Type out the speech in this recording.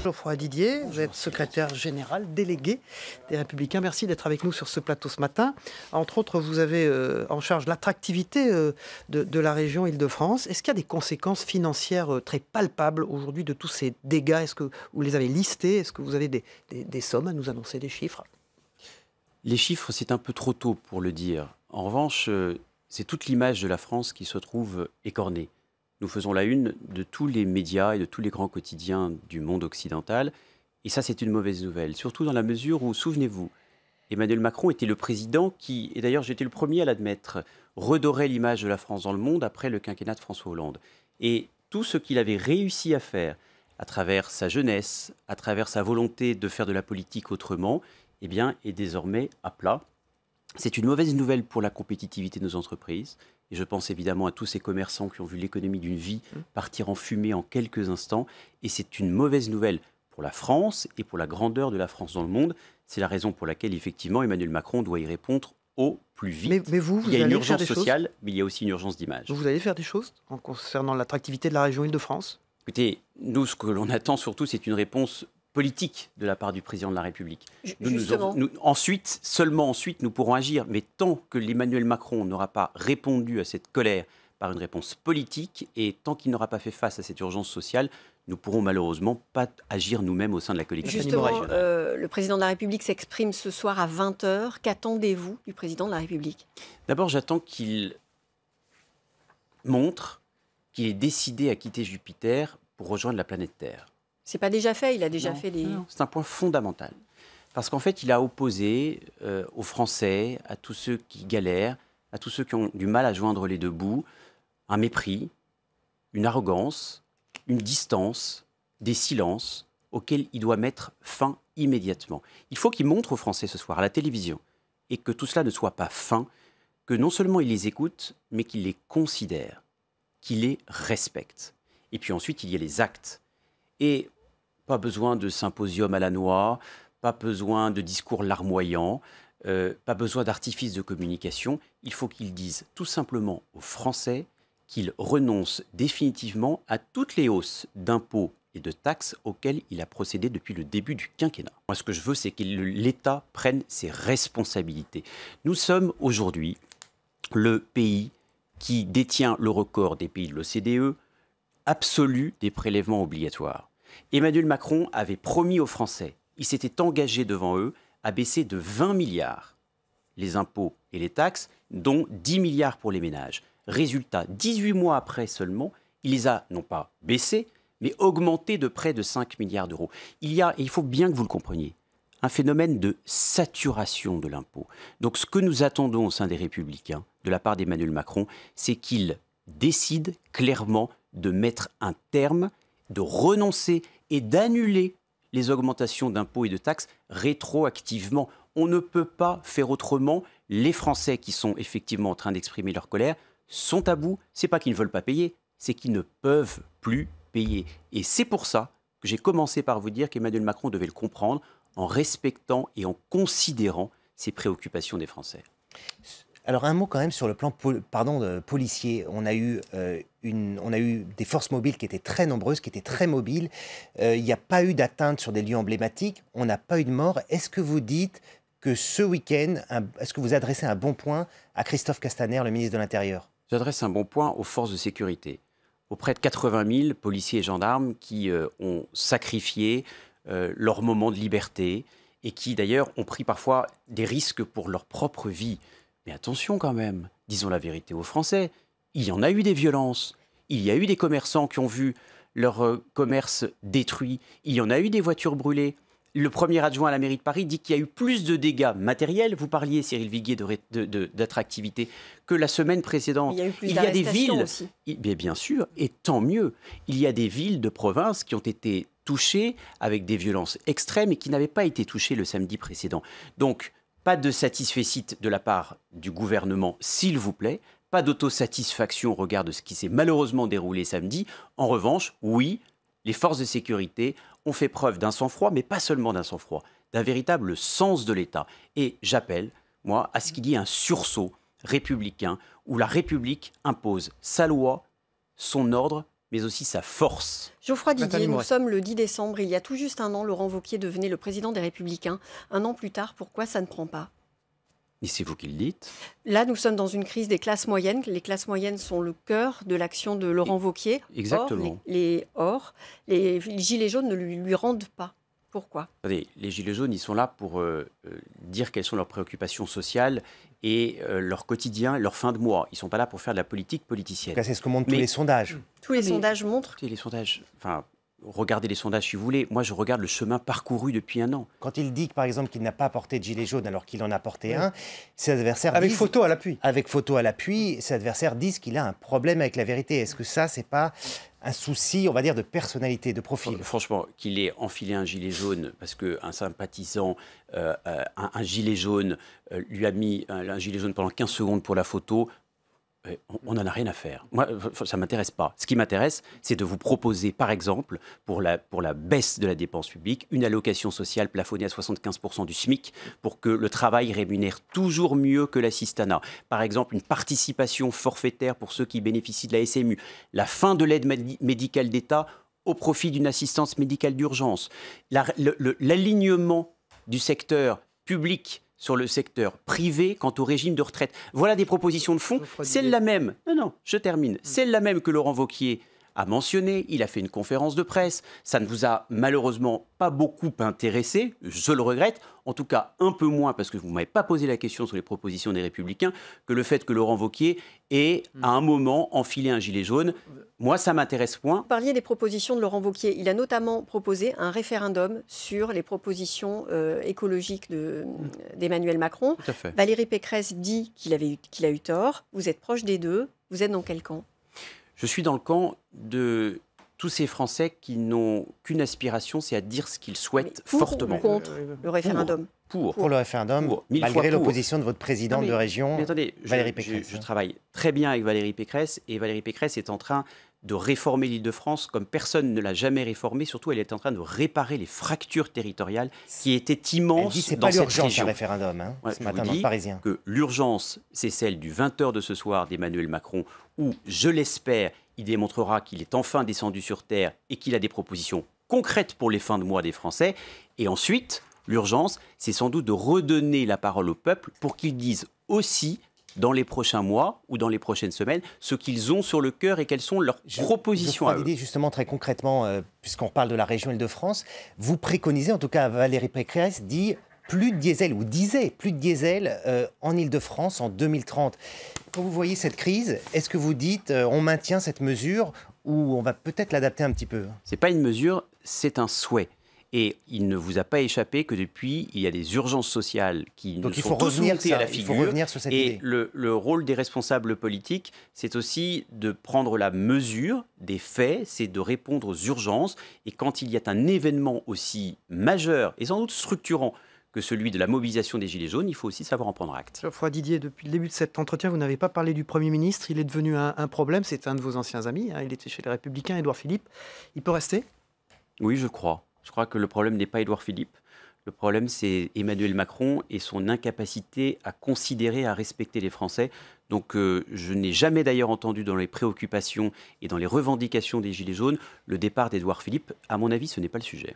Geoffroy Didier, vous êtes secrétaire général délégué des Républicains. Merci d'être avec nous sur ce plateau ce matin. Entre autres, vous avez en charge l'attractivité de la région Île-de-France. Est-ce qu'il y a des conséquences financières très palpables aujourd'hui de tous ces dégâts? Est-ce que vous les avez listés? Est-ce que vous avez des sommes à nous annoncer, des chiffres? Les chiffres, c'est un peu trop tôt pour le dire. En revanche, c'est toute l'image de la France qui se trouve écornée. Nous faisons la une de tous les médias et de tous les grands quotidiens du monde occidental. Et ça, c'est une mauvaise nouvelle. Surtout dans la mesure où, souvenez-vous, Emmanuel Macron était le président qui, et d'ailleurs j'étais le premier à l'admettre, redorait l'image de la France dans le monde après le quinquennat de François Hollande. Et tout ce qu'il avait réussi à faire à travers sa jeunesse, à travers sa volonté de faire de la politique autrement, eh bien, est désormais à plat. C'est une mauvaise nouvelle pour la compétitivité de nos entreprises. Et je pense évidemment à tous ces commerçants qui ont vu l'économie d'une vie partir en fumée en quelques instants. Et c'est une mauvaise nouvelle pour la France et pour la grandeur de la France dans le monde. C'est la raison pour laquelle, effectivement, Emmanuel Macron doit y répondre au plus vite. Mais vous il y a une allez urgence faire des sociale, choses mais il y a aussi une urgence d'image. Vous allez faire des choses en concernant l'attractivité de la région Île-de-France? Écoutez, nous, ce que l'on attend surtout, c'est une réponse politique de la part du président de la République. Seulement ensuite, nous pourrons agir. Mais tant que l'Emmanuel Macron n'aura pas répondu à cette colère par une réponse politique et tant qu'il n'aura pas fait face à cette urgence sociale, nous ne pourrons malheureusement pas agir nous-mêmes au sein de la collectivité. Justement, le président de la République s'exprime ce soir à 20h. Qu'attendez-vous du président de la République? D'abord, j'attends qu'il montre qu'il est décidé à quitter Jupiter pour rejoindre la planète Terre. C'est pas déjà fait, il a déjà fait des... Non, c'est un point fondamental. Parce qu'en fait, il a opposé aux Français, à tous ceux qui galèrent, à tous ceux qui ont du mal à joindre les deux bouts, un mépris, une arrogance, une distance, des silences auxquels il doit mettre fin immédiatement. Il faut qu'il montre aux Français ce soir à la télévision et que tout cela ne soit pas fin, que non seulement il les écoute, mais qu'il les considère, qu'il les respecte. Et puis ensuite, il y a les actes. Et pas besoin de symposium à la noix, pas besoin de discours larmoyants, pas besoin d'artifices de communication. Il faut qu'ils disent tout simplement aux Français qu'ils renoncent définitivement à toutes les hausses d'impôts et de taxes auxquelles il a procédé depuis le début du quinquennat. Moi, ce que je veux, c'est que l'État prenne ses responsabilités. Nous sommes aujourd'hui le pays qui détient le record des pays de l'OCDE absolu des prélèvements obligatoires. Emmanuel Macron avait promis aux Français, il s'était engagé devant eux à baisser de 20 milliards les impôts et les taxes, dont 10 milliards pour les ménages. Résultat, 18 mois après seulement, il les a non pas baissés, mais augmentés de près de 5 milliards d'euros. Il y a, et il faut bien que vous le compreniez, un phénomène de saturation de l'impôt. Donc ce que nous attendons au sein des Républicains, de la part d'Emmanuel Macron, c'est qu'il décide clairement de mettre un terme, de renoncer et d'annuler les augmentations d'impôts et de taxes rétroactivement. On ne peut pas faire autrement. Les Français qui sont effectivement en train d'exprimer leur colère sont à bout. C'est pas qu'ils ne veulent pas payer, c'est qu'ils ne peuvent plus payer. Et c'est pour ça que j'ai commencé par vous dire qu'Emmanuel Macron devait le comprendre en respectant et en considérant ces préoccupations des Français. Alors un mot quand même sur le plan policier. On a eu des forces mobiles qui étaient très nombreuses, qui étaient très mobiles. Il n'y a pas eu d'atteinte sur des lieux emblématiques. On n'a pas eu de mort. Est-ce que vous dites que ce week-end, est-ce que vous adressez un bon point à Christophe Castaner, le ministre de l'Intérieur? J'adresse un bon point aux forces de sécurité, aux près de 80 000 policiers et gendarmes qui ont sacrifié leur moment de liberté et qui d'ailleurs ont pris parfois des risques pour leur propre vie. Mais attention quand même, disons la vérité aux Français, il y en a eu des violences, il y a eu des commerçants qui ont vu leur commerce détruit, il y en a eu des voitures brûlées. Le premier adjoint à la mairie de Paris dit qu'il y a eu plus de dégâts matériels, vous parliez Cyril Viguier d'attractivité, que la semaine précédente. Il y a eu plus des villes, aussi. Bien sûr, et tant mieux, il y a des villes de province qui ont été touchées avec des violences extrêmes et qui n'avaient pas été touchées le samedi précédent. Donc, pas de satisfecit de la part du gouvernement, s'il vous plaît. Pas d'autosatisfaction au regard de ce qui s'est malheureusement déroulé samedi. En revanche, oui, les forces de sécurité ont fait preuve d'un sang-froid, mais pas seulement d'un sang-froid, d'un véritable sens de l'État. Et j'appelle, moi, à ce qu'il y ait un sursaut républicain où la République impose sa loi, son ordre mais aussi sa force. Geoffroy Didier, nous sommes le 10 décembre. Il y a tout juste un an, Laurent Wauquiez devenait le président des Républicains. Un an plus tard, pourquoi ça ne prend pas ? Et c'est vous qui le dites. Là, nous sommes dans une crise des classes moyennes. Les classes moyennes sont le cœur de l'action de Laurent Wauquiez. Exactement. Or, les gilets jaunes ne lui rendent pas. Pourquoi ? Attendez, les gilets jaunes, ils sont là pour dire quelles sont leurs préoccupations sociales et leur quotidien, leur fin de mois. Ils ne sont pas là pour faire de la politique politicienne. C'est ce que montrent tous les sondages. Tous les sondages montrent. Les sondages, regardez les sondages si vous voulez. Moi, je regarde le chemin parcouru depuis un an. Quand il dit, par exemple, qu'il n'a pas porté de gilet jaune alors qu'il en a porté un, ses adversaires avec disent, photo à l'appui. Avec photo à l'appui, ses adversaires disent qu'il a un problème avec la vérité. Est-ce que ça, c'est pas un souci, on va dire, de personnalité, de profil ? Franchement, qu'il ait enfilé un gilet jaune parce qu'un sympathisant, un gilet jaune, lui a mis un gilet jaune pendant 15 secondes pour la photo, on n'en a rien à faire. Moi, ça ne m'intéresse pas. Ce qui m'intéresse, c'est de vous proposer, par exemple, pour la baisse de la dépense publique, une allocation sociale plafonnée à 75% du SMIC pour que le travail rémunère toujours mieux que l'assistanat. Par exemple, une participation forfaitaire pour ceux qui bénéficient de la SMU. La fin de l'aide médicale d'État au profit d'une assistance médicale d'urgence. L'alignement du secteur public sur le secteur privé quant au régime de retraite. Voilà des propositions de fond. Celle-là même, je termine. Celle-là même que Laurent Wauquiez a mentionné, il a fait une conférence de presse. Ça ne vous a malheureusement pas beaucoup intéressé, je le regrette, en tout cas un peu moins parce que vous ne m'avez pas posé la question sur les propositions des Républicains, que le fait que Laurent Wauquiez ait à un moment enfilé un gilet jaune. Moi, ça m'intéresse point. Vous parliez des propositions de Laurent Wauquiez. Il a notamment proposé un référendum sur les propositions écologiques d'Emmanuel Macron. Tout à fait. Valérie Pécresse dit qu'il a eu tort. Vous êtes proche des deux. Vous êtes dans quel camp ? Je suis dans le camp de tous ces Français qui n'ont qu'une aspiration, c'est à dire ce qu'ils souhaitent fortement. Ou contre le référendum ? Pour le référendum, malgré l'opposition de votre présidente de région, Valérie Pécresse. Je travaille très bien avec Valérie Pécresse, et Valérie Pécresse est en train de réformer l'Île-de-France comme personne ne l'a jamais réformée. Surtout, elle est en train de réparer les fractures territoriales qui étaient immenses dans cette région. C'est pas l'urgence, un référendum, ce matin dans le Parisien. Que l'urgence, c'est celle du 20h de ce soir d'Emmanuel Macron, où, je l'espère, il démontrera qu'il est enfin descendu sur terre et qu'il a des propositions concrètes pour les fins de mois des Français. Et ensuite, l'urgence, c'est sans doute de redonner la parole au peuple pour qu'ils disent aussi, dans les prochains mois ou dans les prochaines semaines, ce qu'ils ont sur le cœur et quelles sont leurs propositions à eux. Justement, très concrètement, puisqu'on parle de la région Île-de-France, vous préconisez, en tout cas Valérie Pécresse dit plus de diesel, ou disait plus de diesel en Île-de-France en 2030. Quand vous voyez cette crise, est-ce que vous dites on maintient cette mesure ou on va peut-être l'adapter un petit peu ? Ce n'est pas une mesure, c'est un souhait. Et il ne vous a pas échappé que depuis, il y a des urgences sociales qui nous sont tous montées à la figure. Il faut revenir sur cette idée. Et le rôle des responsables politiques, c'est aussi de prendre la mesure des faits, c'est de répondre aux urgences. Et quand il y a un événement aussi majeur et sans doute structurant que celui de la mobilisation des Gilets jaunes, il faut aussi savoir en prendre acte. Geoffroy Didier, depuis le début de cet entretien, vous n'avez pas parlé du Premier ministre. Il est devenu un problème. C'est un de vos anciens amis. Il était chez les Républicains, Édouard Philippe. Il peut rester ? Oui, je crois. Je crois que le problème n'est pas Édouard Philippe. Le problème, c'est Emmanuel Macron et son incapacité à considérer, à respecter les Français. Donc, je n'ai jamais d'ailleurs entendu dans les préoccupations et dans les revendications des Gilets jaunes le départ d'Édouard Philippe. À mon avis, ce n'est pas le sujet.